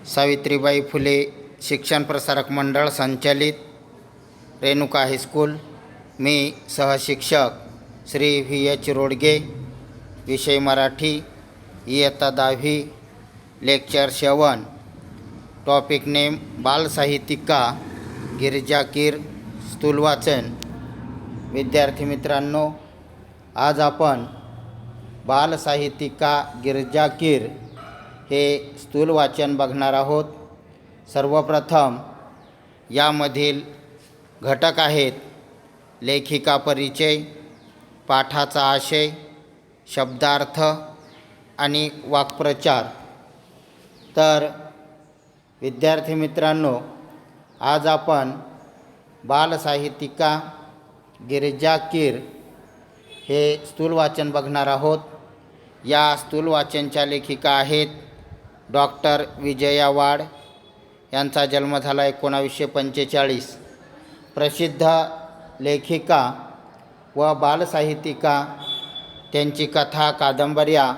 सावित्रीबाई फुले शिक्षण प्रसारक मंडळ संचालित रेणुका हायस्कूल। मी सहशिक्षक श्री व्ही एच रोडगे, विषय मराठी, इयत्ता 10वी, लेक्चर 7, टॉपिक नेम बालसाहित्यिका गिरिजा कीर, स्थूल वाचन। विद्यार्थी मित्रांनो, आज आपण बालसाहित्यिका गिरिजा कीर हे स्थूल वाचन बघणार आहोत। सर्वप्रथम यामधील घटक आहेत लेखिका परिचय, पाठाचा आशय, शब्दार्थ आणि वाक्प्रचार। तर विद्यार्थी मित्रांनो, आज आपण बालसाहित्यिका गिरिजा कीर हे स्थूल वाचन बघणार आहोत। या स्थूल वाचनच्या लेखिका आहेत डॉक्टर विजया वाड, यांचा जन्म झाला 1945। प्रसिद्ध लेखिका व बालसाहित्यिका, त्यांची कथा, कादंबऱ्या,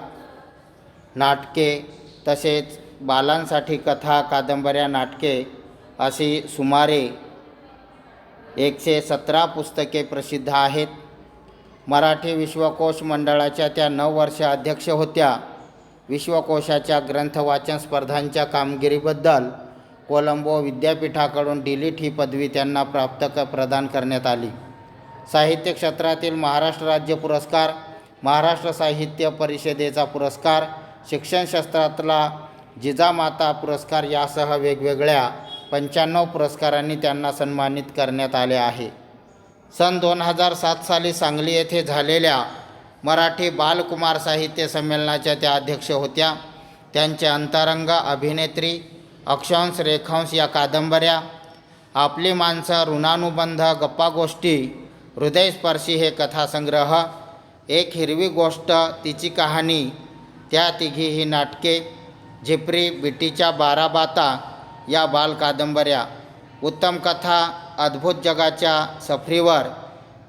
नाटके तसेच बालांसाठी कथा, कादंबऱ्या, नाटके अशी सुमारे 117 पुस्तके प्रसिद्ध आहेत। मराठी विश्वकोश मंडळाच्या त्या 9 वर्ष अध्यक्ष होत्या। विश्वकोशाच्या ग्रंथ वाचन स्पर्धांच्या कामगिरीबद्दल कोलंबो विद्यापीठाकडून डीलिट ही पदवी त्यांना प्रदान करण्यात आली। साहित्य क्षेत्रातील महाराष्ट्र राज्य पुरस्कार, महाराष्ट्र साहित्य परिषदेचा पुरस्कार, शिक्षण शास्त्रातला जिजामाता पुरस्कार यासह वेगवेगळ्या 95 पुरस्कारांनी त्यांना सन्मानित करण्यात आले आहे। सन 2007 साली सांगली येथे झालेल्या मराठी बालकुमार साहित्य संमेलनाच्या त्या अध्यक्ष होत्या। त्यांच्या अंतरंग, अभिनेत्री, अक्षांश, रेखांश या कादंबऱ्या, आपली माणसं, ऋणानुबंध, गप्पागोष्टी, हृदयस्पर्शी हे कथासंग्रह, एक हिरवी गोष्ट, तिची कहाणी, त्या तिघी ही नाटके, झिपरी, बिटीच्या 12 बाता या बालकादंबऱ्या, उत्तम कथा, अद्भुत जगाच्या सफरीवर,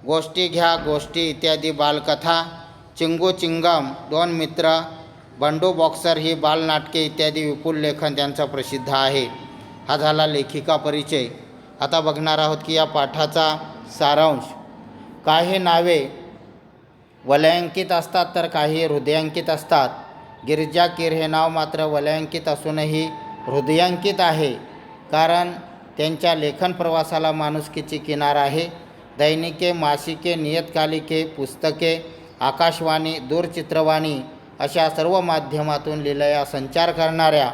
गोष्टी घ्या गोष्टी इत्यादी बालकथा, चिंगू चिंगम, 2 मित्र, बंडू बॉक्सर ही बालनाटके इत्यादी विपुल लेखन त्यांचं प्रसिद्ध आहे। हा झाला लेखिका परिचय। आता बघणार आहोत की या पाठाचा सारांश। काही नावे वलयांकित असतात तर काही हृदयांकित असतात। गिरिजा कीर हे नाव मात्र वलयांकित असूनही हृदयांकित आहे, कारण त्यांच्या लेखन प्रवासाला माणुसकीची किनार आहे। दैनिके, मासिके, नियतकालिके, पुस्तके, आकाशवाणी, दूरचित्रवाणी अशा सर्व माध्यमातून लीलया संचार करणाऱ्या,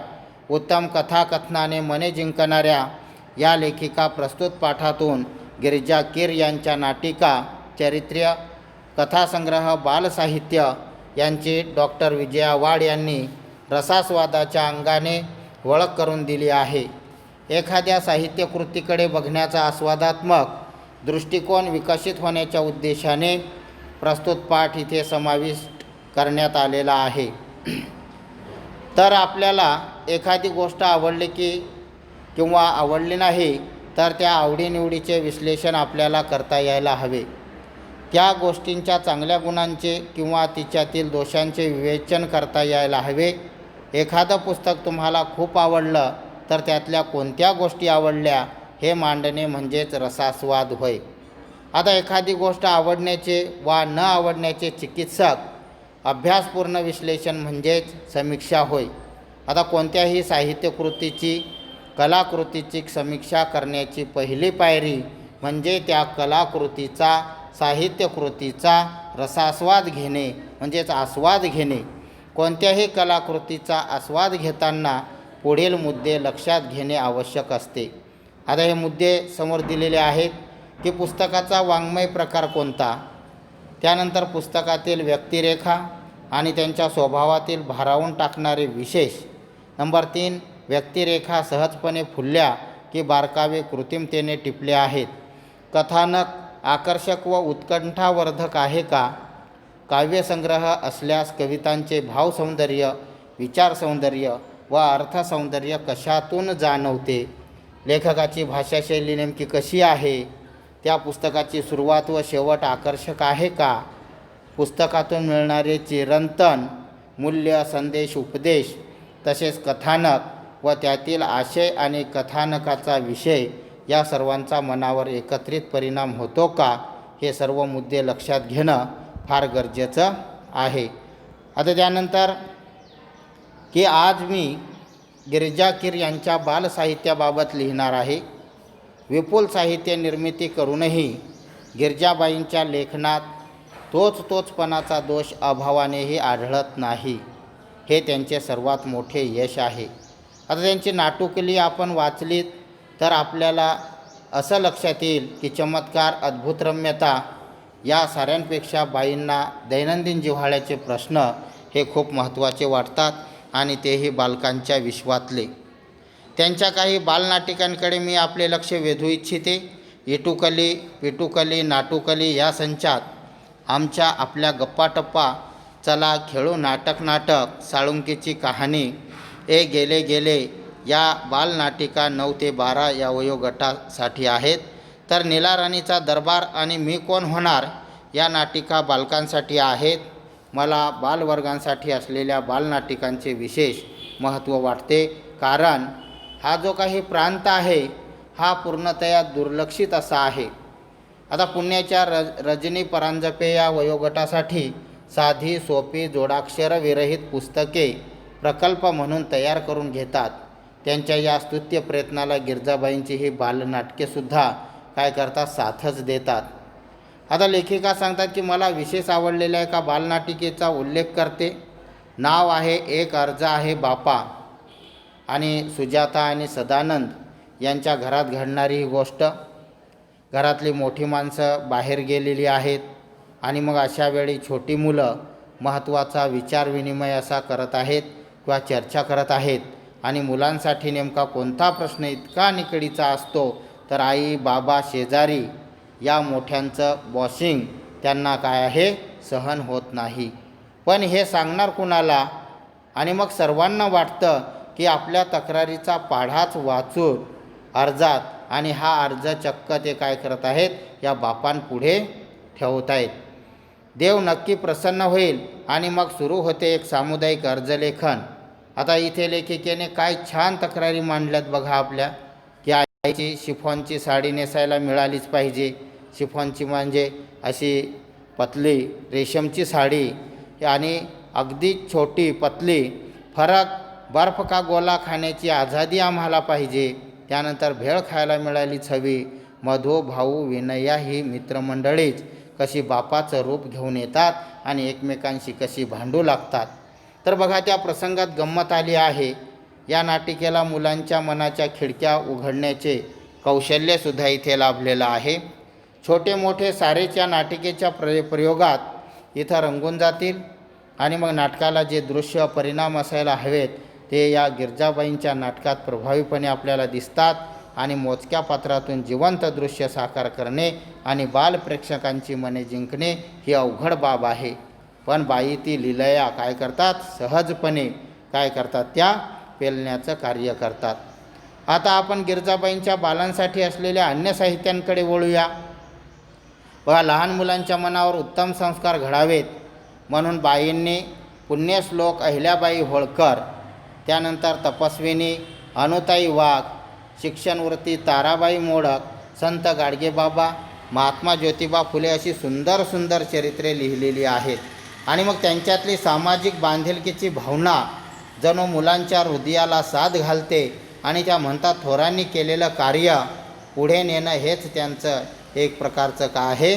उत्तम कथाकथनाने मने जिंकणाऱ्या या लेखिका प्रस्तुत पाठातून गिरिजा कीर यांच्या नाटिका, चरित्र्य, कथासंग्रह, बालसाहित्य यांची डॉक्टर विजया वाड यांनी रसास्वादाच्या अंगाने ओळख करून दिली आहे। एखाद्या साहित्यकृतीकडे बघण्याचा आस्वादात्मक दृष्टिकोन विकसित होण्याच्या उद्देशाने प्रस्तुत पाठ इथे समाविष्ट करण्यात आलेला आहे। तर आपल्याला एखादी गोष्ट आवडली किंवा आवडली नाही तर त्या आवडीनिवडीचे विश्लेषण आपल्याला करता यायला हवे। त्या गोष्टींच्या चांगल्या गुणांचे किंवा तिच्यातील दोषांचे विवेचन करता यायला हवे। एखादं पुस्तक तुम्हाला खूप आवडलं तर त्यातल्या कोणत्या गोष्टी आवडल्या हे मांडणे म्हणजेच रसास्वाद होय। आता एखादी गोष्ट आवडण्याचे वा न आवडण्याचे चिकित्सक अभ्यासपूर्ण विश्लेषण म्हणजेच समीक्षा होय। आता कोणत्याही साहित्यकृतीची, कलाकृतीची समीक्षा करण्याची पहिली पायरी म्हणजे त्या कलाकृतीचा, साहित्यकृतीचा रसास्वाद घेणे म्हणजेच आस्वाद घेणे। कोणत्याही कलाकृतीचा आस्वाद घेताना पुढील मुद्दे लक्षात घेणे आवश्यक असते। आता हे मुद्दे समोर दिलेले आहेत की पुस्तकाचा वाङ्मय प्रकार कोणता, त्यानंतर पुस्तकातील व्यक्तिरेखा आणि त्यांच्या स्वभावातील भारावून टाकणारे विशेष। नंबर 3, व्यक्तिरेखा सहजपणे फुलल्या की बारकावे कृत्रिमतेने टिपले आहेत। कथानक आकर्षक व उत्कंठावर्धक आहे का? काव्यसंग्रह असल्यास कवितांचे भावसौंदर्य, विचारसौंदर्य व अर्थसौंदर्य कशातून जाणवते? लेखकाची भाषाशैली नेमकी कशी आहे? त्या पुस्तकाची सुरुवात व शेवट आकर्षक आहे का? पुस्तकातून मिळणारे चिरंतन मूल्य, संदेश, उपदेश तसेच कथानक व त्यातील आशय आणि कथानकाचा विषय या सर्वांचा मनावर एकत्रित परिणाम होतो का, हे सर्व मुद्दे लक्षात घेणं फार गरजेचं आहे. आता त्यानंतर की आज मी गिरिजा कीर यांच्या बालसाहित्याबाबत लिहिणार आहे. विपुल साहित्य निर्मिती करूनही गिरिजाबाईंच्या लेखनात तोचपणाचा दोष अभावानेही आढळत नाही, हे त्यांचे सर्वात मोठे यश आहे. आता त्यांची नाटुकली आपण वाचलीत तर आपल्याला असं लक्षात येईल की चमत्कार, अद्भुतरम्यता या साऱ्यांपेक्षा बाईंना दैनंदिन जिव्हाळ्याचे प्रश्न हे खूप महत्त्वाचे वाटतात आणि तेही बालकांच्या विश्वातले. त्यांच्या काही बालनाटिकांकडे मी आपले लक्ष वेधू इच्छिते. इटुकली, पिटुकली, नाटुकली या संचात आपल्या गप्पाटप्पा, चला खेळू नाटक, साळुंकीची कहाणी, ए गेले गेले या बालनाटिका 9 ते 12 या वयोगटासाठी आहेत. तर नीलाराणीचा दरबार आणि मी कोण होणार या नाटिका बालकांसाठी आहेत. मला बालवर्गांसाठी असलेल्या बालनाटिकांचे विशेष महत्त्व वाटते, कारण हा जो काही प्रांत आहे हा पूर्णतया दुर्लक्षित असा आहे. आता पुण्याच्या रजनी परांजपे या वयोगटासाठी साधी, सोपी, जोडाक्षरविरहित पुस्तके प्रकल्प म्हणून तयार करून घेतात. त्यांच्या या स्तुत्य प्रयत्नाला गिरिजाबाईंची ही बालनाटकेसुद्धा काय करतात, साथच देतात. आता लेखिका सांगतात की मला विशेष आवडलेल्या एका बालनाटिकेचा उल्लेख करते. नाव आहे एक अर्ज आहे बापा, आणि सुजाता आणि सदानंद यांच्या घरात घडणारी ही गोष्ट. घरातली मोठी माणसं बाहेर गेलेली आहेत आणि मग अशा वेळी छोटी मुलं महत्त्वाचा विचारविनिमय असा करत आहेत किंवा चर्चा करत आहेत. आणि मुलांसाठी नेमका कोणता प्रश्न इतका निकडीचा असतो, तर आई, बाबा, शेजारी या मोठ्यांचं बॉसिंग त्यांना काय आहे, सहन होत नाही. पण हे सांगणार कुणाला? आणि मग सर्वांना वाटतं की आपल्या तक्रारीचा पाढाच वाचून अर्जात, आणि हा अर्ज चक्क ते काय करत आहेत, या बापांपुढे ठेवत आहेत. देव नक्की प्रसन्न होईल. आणि मग सुरू होते एक सामुदायिक अर्जलेखन. आता इथे लेखिकेने काय छान तक्रारी मांडल्यात बघा आपल्या, की आईची शिफॉनची साडी नेसायला मिळालीच पाहिजे. शिफॉनची म्हणजे अशी पतली रेशमची साडी, आणि अगदी छोटी पतली, फरक बर्फ का गोला खाण्याची आझादी आम्हाला पाहिजे. त्यानंतर भेळ खायला मिळालीच हवी. मधू, भाऊ, विनया ही मित्रमंडळीच कशी बापाचं रूप घेऊन येतात आणि एकमेकांशी कशी भांडू लागतात. तर बघा त्या प्रसंगात गंमत आली आहे. या नाटिकेला मुलांच्या मनाच्या खिडक्या उघडण्याचे कौशल्यसुद्धा इथे लाभलेलं आहे. छोटे मोठे सारेच्या नाटिकेच्या प्रयोगात इथं रंगून जातील. आणि मग नाटकाला जे दृश्य परिणाम असायला हवेत ते या गिरिजाबाईंच्या नाटकात प्रभावीपणे आपल्याला दिसतात. आणि मोजक्या पात्रातून जिवंत दृश्य साकार करणे आणि बालप्रेक्षकांची मने जिंकणे ही अवघड बाब आहे. पण बाई ती लीलया काय करतात, सहजपणे काय करतात, त्या पेलण्याचं कार्य करतात. आता आपण गिरिजाबाईंच्या बालांसाठी असलेल्या अन्य साहित्यांकडे वळूया. बघा, लहान मुलांच्या मनावर उत्तम संस्कार घडावेत म्हणून बाईंनी पुण्यश्लोक अहिल्याबाई होळकर, त्यानंतर तपस्विनी अनुताई वाघ, शिक्षणवृत्ती ताराबाई मोडक, संत गाडगेबाबा, महात्मा ज्योतिबा फुले अशी सुंदर सुंदर चरित्रे लिहिलेली आहेत. आणि मग त्यांच्यातली सामाजिक बांधिलकीची भावना जणू मुलांच्या हृदयाला साथ घालते. आणि त्या म्हणतात थोरांनी केलेलं कार्य पुढे नेणं हेच त्यांचं एक प्रकारचं काय आहे,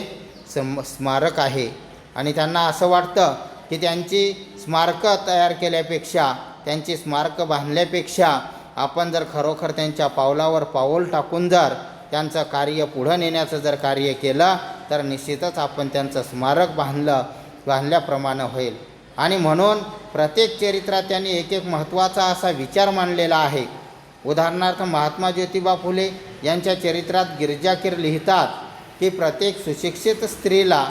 स्मारक आहे. आणि त्यांना असं वाटतं की त्यांची स्मारकं तयार केल्यापेक्षा, त्यांची स्मारकं बांधल्यापेक्षा आपण जर खरोखर त्यांच्या पावलावर पाऊल टाकून जर त्यांचं कार्य पुढं नेण्याचं जर कार्य केलं तर निश्चितच आपण त्यांचं स्मारक बांधल्याप्रमाणे होईल. आणि म्हणून प्रत्येक चरित्रात त्यांनी एक एक महत्त्वाचा असा विचार मांडलेला आहे. उदाहरणार्थ महात्मा ज्योतिबा फुले यांच्या चरित्रात गिरिजा कीर लिहितात की प्रत्येक सुशिक्षित स्त्रीला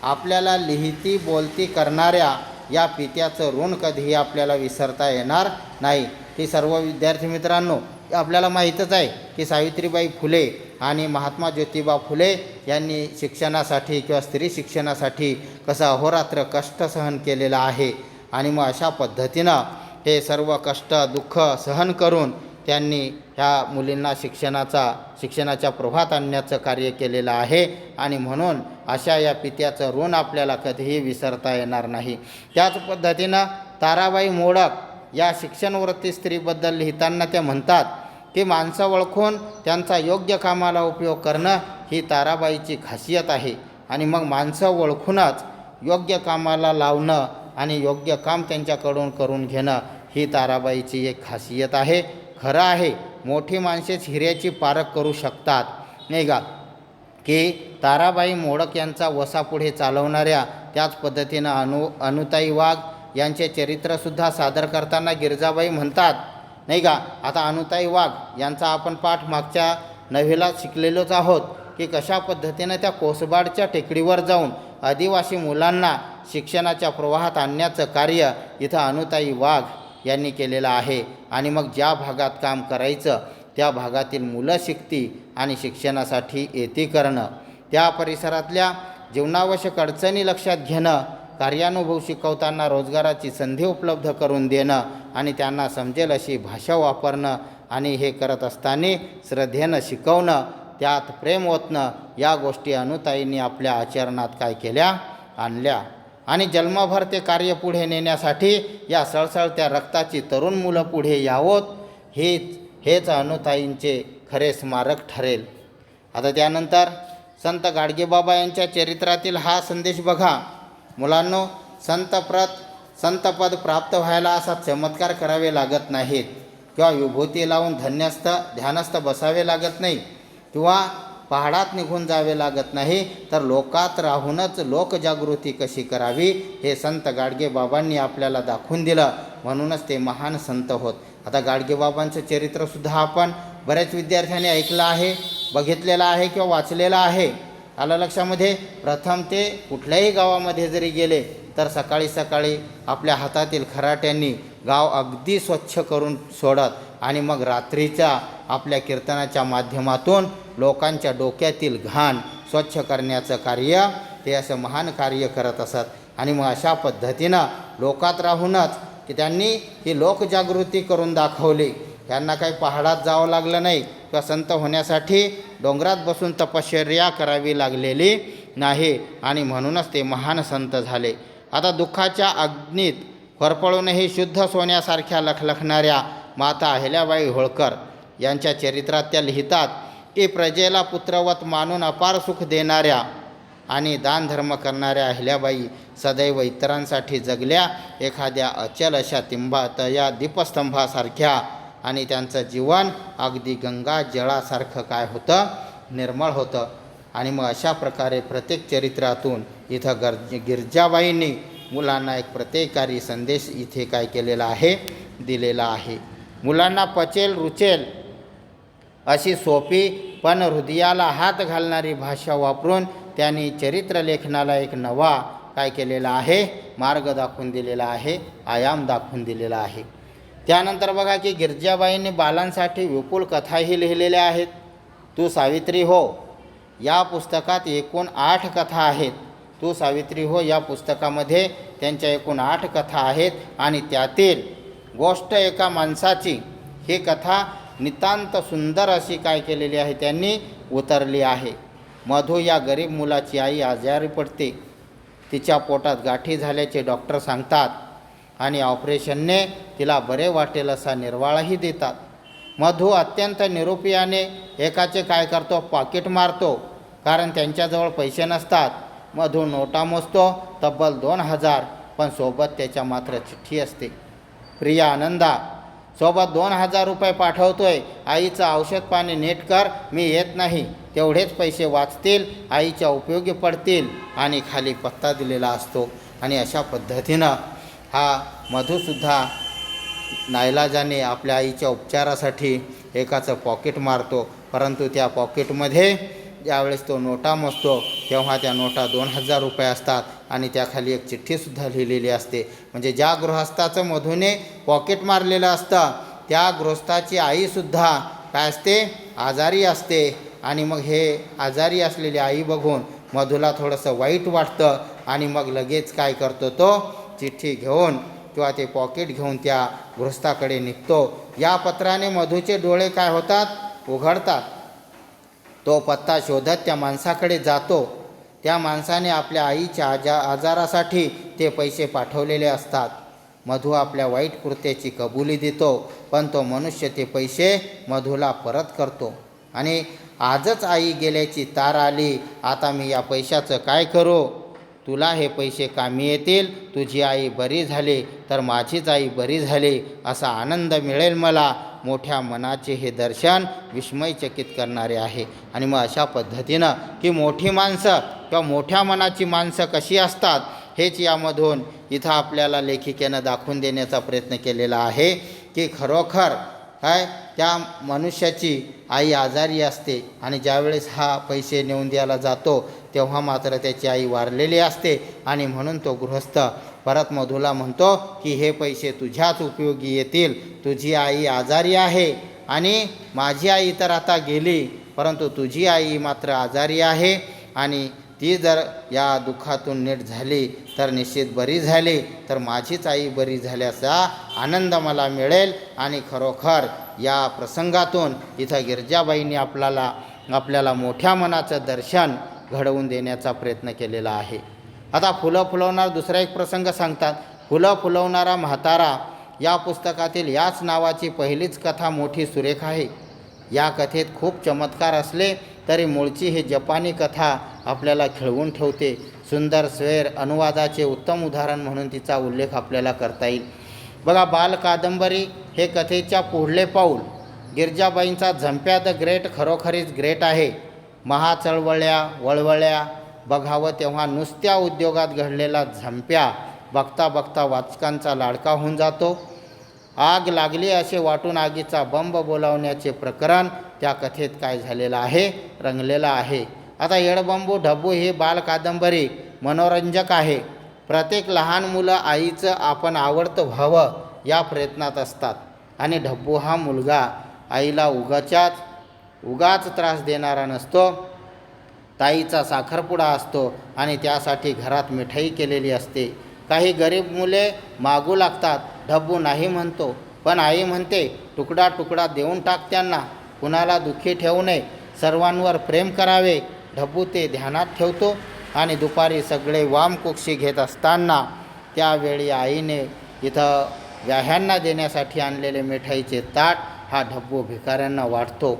आपल्याला लिहिती बोलती करणाऱ्या या पित्याचं ऋण कधीही आपल्याला विसरता येणार नाही. ही सर्व विद्यार्थी मित्रांनो, आपल्याला माहीतच आहे की सावित्रीबाई फुले आणि महात्मा ज्योतिबा फुले यांनी शिक्षणासाठी किंवा स्त्री शिक्षणासाठी कसं अहोरात्र कष्ट सहन केलेलं आहे. आणि मग अशा पद्धतीनं हे सर्व कष्ट दुःख सहन करून त्यांनी ह्या मुलींना शिक्षणाच्या प्रवाहात आणण्याचं कार्य केलेलं आहे आणि म्हणून अशा या पित्याचं ऋण आपल्याला कधीही विसरता येणार नाही. त्याच पद्धतीनं ताराबाई मोडक या शिक्षणवृत्ती स्त्रीबद्दल लिहिताना त्या म्हणतात की माणसं ओळखून त्यांचा योग्य कामाला उपयोग करणं ही ताराबाईची खासियत आहे आणि मग माणसं ओळखूनच योग्य कामाला लावणं आणि योग्य काम त्यांच्याकडून करून घेणं ही ताराबाईची एक खासियत आहे. खरं आहे, मोठी माणसेच हिऱ्याची पारख करू शकतात, नाही का, की ताराबाई मोडक यांचा वसापुढे चालवणाऱ्या त्याच पद्धतीनं अनुताई वाघ यांचे चरित्रसुद्धा सादर करताना गिरजाबाई म्हणतात, नाही का. आता अनुताई वाघ यांचा आपण पाठ मागच्या नववीला शिकलेलोच आहोत की कशा पद्धतीनं त्या कोसबाडच्या टेकडीवर जाऊन आदिवासी मुलांना शिक्षणाच्या प्रवाहात आणण्याचं कार्य इथं अनुताई वाघ यांनी केलेलं आहे. आणि मग ज्या भागात काम करायचं त्या भागातील मुलं शिकती आणि शिक्षणासाठी येती करणं, त्या परिसरातल्या जीवनावश्यक अडचणी लक्षात घेणं, कार्यानुभव शिकवताना रोजगाराची संधी उपलब्ध करून देणं आणि त्यांना समजेल अशी भाषा वापरणं आणि हे करत असताना श्रद्धेनं शिकवणं, त्यात प्रेम ओतणं, या गोष्टी अनुताईंनी आपल्या आचरणात काय केल्या, आणल्या. आणि जन्मभर ते कार्य पुढे नेण्यासाठी या सळसळत्या रक्ताची तरुण मुलं पुढे यावोत हेच अनुताईंचे खरे स्मारक ठरेल. आता त्यानंतर संत गाडगेबाबा यांच्या चरित्रातील हा संदेश बघा. मुलांनो, संतपद प्राप्त व्हायला असा चमत्कार करावे लागत नाहीत किंवा विभूती लावून ध्यानस्थ बसावे लागत नाही किंवा पहाडात निघून जावे लागत नाही, तर लोकात राहूनच लोकजागृती कशी करावी हे संत गाडगेबाबांनी आपल्याला दाखवून दिलं. म्हणूनच ते महान संत होत. आता गाडगेबाबांचं चरित्रसुद्धा आपण बऱ्याच विद्यार्थ्यांनी ऐकलं आहे, बघितलेलं आहे किंवा वाचलेलं आहे. आलं लक्षामध्ये. प्रथम ते कुठल्याही गावामध्ये जरी गेले तर सकाळी सकाळी आपल्या हातातील खराट्यांनी गाव अगदी स्वच्छ करून सोडत आणि मग रात्रीच्या आपल्या कीर्तनाच्या माध्यमातून लोकांच्या डोक्यातील घाण स्वच्छ करण्याचं कार्य ते असं महान कार्य करत असत. आणि मग अशा पद्धतीनं लोकात राहूनच की त्यांनी ही लोकजागृती करून दाखवली. त्यांना काही पहाडात जावं लागलं नाही किंवा संत होण्यासाठी डोंगरात बसून तपश्चर्या करावी लागलेली नाही आणि म्हणूनच ते महान संत झाले. आता दुःखाच्या अग्नीत होरपळूनही शुद्ध सोन्यासारख्या लखलखणाऱ्या माता अहिल्याबाई होळकर यांच्या चरित्रात त्या लिहितात की प्रजेला पुत्रवत मानून अपार सुख देणाऱ्या आणि दानधर्म करणाऱ्या अहिल्याबाई सदैव इतरांसाठी जगल्या एखाद्या अचल अशा या दीपस्तंभासारख्या आणि त्यांचं जीवन अगदी गंगा जळासारखं काय होतं, निर्मळ होतं. आणि मग अशा प्रकारे प्रत्येक चरित्रातून इथं गिरजाबाईंनी मुलांना एक प्रत्येकारी संदेश इथे काय केलेला आहे, दिलेला आहे. मुलांना पचेल रुचेल अशी सोपी पण हृदयाला हात घालणारी भाषा वापरून त्यांनी चरित्रलेखनाला एक नवा काय केलेला आहे, मार्ग दाखवून दिलेला आहे, आयाम दाखवून दिलेला आहे. त्यानंतर बघा की गिरजाबाईंनी बालांसाठी विपुल कथाही लिहिलेल्या आहेत. तू सावित्री हो या पुस्तकात एकूण 8 कथा आहेत. तू सावित्री हो या पुस्तकामध्ये त्यांच्या एकूण 8 कथा आहेत आणि त्यातील गोष्ट एका माणसाची ही कथा नितांत सुंदर अशी काय केलेली आहे, त्यांनी उतरली आहे. मधू या गरीब मुलाची आई आजारी पडते. तिच्या पोटात गाठी झाल्याचे डॉक्टर सांगतात आणि ऑपरेशनने तिला बरे वाटेल असा निर्वाळाही देतात. मधू अत्यंत निरुपयाने एकाचे काय करतो, पाकिट मारतो, कारण त्यांच्याजवळ पैसे नसतात. मधू नोटा मोजतो तब्बल 2000, पण सोबत त्याच्या मात्र चिठ्ठी असते. प्रिया आनंदा सोबत 2000 रुपये पाठवतोय. आईचं औषध पाणी नीट कर, मी येत नाही. तेवढेच पैसे वाचतील, आईच्या उपयोगी पडतील. आणि खाली पत्ता दिलेला असतो. आणि अशा पद्धतीनं हा मधूसुद्धा नाईलाजाने आपल्या आईच्या उपचारासाठी एकाचं पॉकेट मारतो. परंतु त्या पॉकेटमध्ये ज्यावेळेस तो नोटा मोजतो तेव्हा त्या नोटा 2000 रुपये असतात आणि त्याखाली एक चिठ्ठीसुद्धा लिहिलेली असते. म्हणजे ज्या गृहस्थाचं मधूने पॉकेट मारलेलं असतं त्या गृहस्थाची आईसुद्धा काय असते, आजारी असते. आणि मग हे आजारी असलेली आई बघून मधूला थोडंसं वाईट वाटतं आणि मग लगेच काय करतो, तो चिठ्ठी घेऊन किंवा ते पॉकेट घेऊन त्या गृहस्थाकडे निघतो. या पत्राने मधूचे डोळे काय होतात, उघडतात. तो पत्ता शोधत त्या माणसाकडे जातो. त्या माणसाने आपल्या आईच्या आजारासाठी ते पैसे पाठवलेले असतात. मधू आपल्या वाईट कृत्याची कबुली देतो, पण तो मनुष्य ते पैसे मधूला परत करतो. आणि आजच आई गेल्याची तार आली, आता मी या पैशाचं काय करू? तुला हे पैसे कामी येतील. तुझी आई बरी झाली तर माझीच आई बरी झाली असा आनंद मिळेल मला. मोठ्या मनाचे हे दर्शन विस्मयचकित करणारे आहे. आणि मग अशा पद्धतीनं की मोठी माणसं किंवा मोठ्या मनाची माणसं कशी असतात हेच यामधून इथं आपल्याला लेखिकेनं दाखवून देण्याचा प्रयत्न केलेला आहे. की खरोखर काय त्या मनुष्याची आई आजारी असते आणि ज्यावेळेस हा पैसे नेऊन द्यायला जातो तेव्हा मात्र त्याची आई वारलेली असते. आणि म्हणून तो गृहस्थ परत मधूला म्हणतो की हे पैसे तुझ्याच उपयोगी येतील. तुझी आई आजारी आहे आणि माझी आई तर आता गेली, परंतु तुझी आई मात्र आजारी आहे आणि ती जर या दुःखातून नीट झाली तर निश्चित बरी झाली तर माझीच आई बरी झाल्याचा आनंद मला मिळेल. आणि खरोखर या प्रसंगातून इथं गिरजाबाईंनी आपल्याला मोठ्या मनाचं दर्शन घडवून देण्याचा प्रयत्न केलेला आहे. आता फुलं फुलवणार दुसरा एक प्रसंग सांगतात. फुलं फुलवणारा म्हातारा या पुस्तकातील याच नावाची पहिलीच कथा मोठी सुरेख आहे. या कथेत खूप चमत्कार असले तरी मूळची ही जपानी कथा आपल्याला खिळवून ठेवते. सुंदर स्वैर अनुवादाचे उत्तम उदाहरण म्हणून तिचा उल्लेख आपल्याला करता येईल. बघा, बाल कादंबरी हे कथेच्या पुढले पाऊल. गिरजाबाईंचा झंप्या द ग्रेट खरोखरीच ग्रेट आहे. महाचळवळ्या वळवळ्या बघावं तेव्हा नुसत्या उद्योगात घडलेला झंप्या बघता बघता वाचकांचा लाडका होऊन जातो. आग लागली असे वाटून आगीचा बंब बोलावण्याचे प्रकरण त्या कथेत काय झालेलं आहे, रंगलेलं आहे. आता येडबंबू ढब्बू ही बाल कादंबरी मनोरंजक आहे. प्रत्येक लहान मुलं आईचं आपण आवडतं व्हावं या प्रयत्नात असतात आणि ढब्बू हा मुलगा आईला उगाच त्रास देणारा नसतो. ताईचा साखरपुडा असतो आणि त्यासाठी घरात मिठाई केलेली असते. काही गरीब मुले मागू लागतात. ढब्बू नाही म्हणतो, पण आई म्हणते तुकडा तुकडा देऊन टाक त्यांना, कुणाला दुःखी ठेवू नये, सर्वांवर प्रेम करावे. ढब्बू ते ध्यानात ठेवतो आणि दुपारी सगळे वामकुक्षी घेत असताना त्यावेळी आईने इथं व्याह्यांना देण्यासाठी आणलेले मिठाईचे ताट हा ढब्बू भिकाऱ्यांना वाटतो.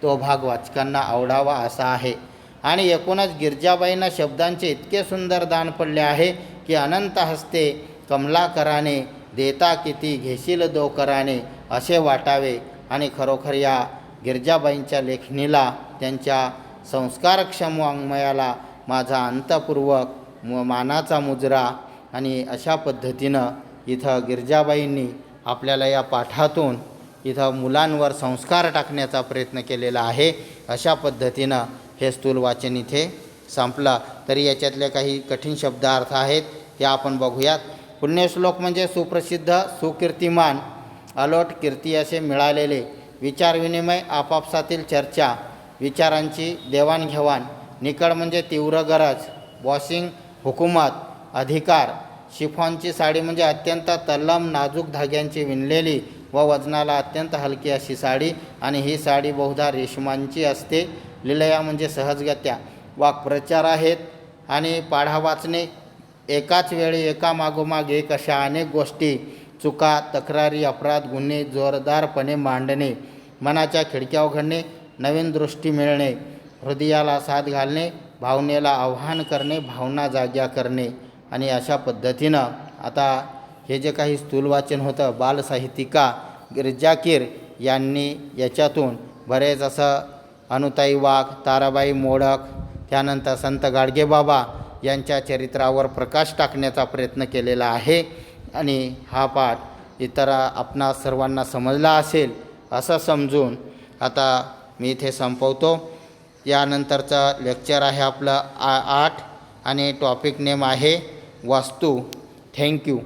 तो भाग वाचकांना आवडावा असा आहे. आणि एकूणच गिरजाबाईंना शब्दांचे इतके सुंदर दान पडले आहे की अनंत हस्ते कमलाकराने देता किती घेशील दो कराने असे वाटावे. आणि खरोखर या गिरजाबाईंच्या लेखणीला, त्यांच्या संस्कारक्षम वाङ्मयाला माझा अंतपूर्वक मानाचा मुजरा. आणि अशा पद्धतीनं इथं गिरजाबाईंनी आपल्याला या पाठातून इथं मुलांवर संस्कार टाकण्याचा प्रयत्न केलेला आहे. अशा पद्धतीनं हे स्थूल वाचन इथे संपलं. तरी याच्यातले काही कठीण शब्दार्थ आहेत ते आपण बघूयात. पुण्यश्लोक म्हणजे सुप्रसिद्ध, सुकीर्तिमान, अलोट कीर्ती असे मिळालेले. विचारविनिमय, आपापसातील चर्चा, विचारांची देवाणघेवाण. निकड म्हणजे तीव्र गरज. वॉशिंग, हुकूमत, अधिकार. शिफॉनची साडी म्हणजे अत्यंत तल्लम नाजूक धाग्यांची विणलेली व वजनाला अत्यंत हलकी अशी साडी आणि ही साडी बहुधा रेशमांची असते. लिलया म्हणजे सहजगत्या. वाक्प्रचार आहेत आणि पाढा वाचणे. एकाच वेळी एकामागोमाग एक अशा अनेक गोष्टी, चुका, तक्रारी, अपराध, गुन्हे जोरदारपणे मांडणे. मनाच्या खिडक्या उघडणे, नवीन दृष्टी मिळणे, हृदयाला साथ घालणे, भावनेला आव्हान करणे, भावना जाग्या करणे. आणि अशा पद्धतीनं आता हे जे काही स्थूल वाचन होतं बालसाहित्यिका गिरजाकीर यांनी याच्यातून बरेच असं अनुताई वाघ, ताराबाई मोडक, त्यानंतर संत गाडगेबाबा यांच्या चरित्रावर प्रकाश टाकण्याचा प्रयत्न केलेला आहे. आणि हा पाठ इतर आपणा सर्वांना समजला असेल असं समजून आता मी इथे संपवतो. यानंतरचं लेक्चर आहे आपलं 8 आणि टॉपिक नेम आहे वास्तू. थँक्यू.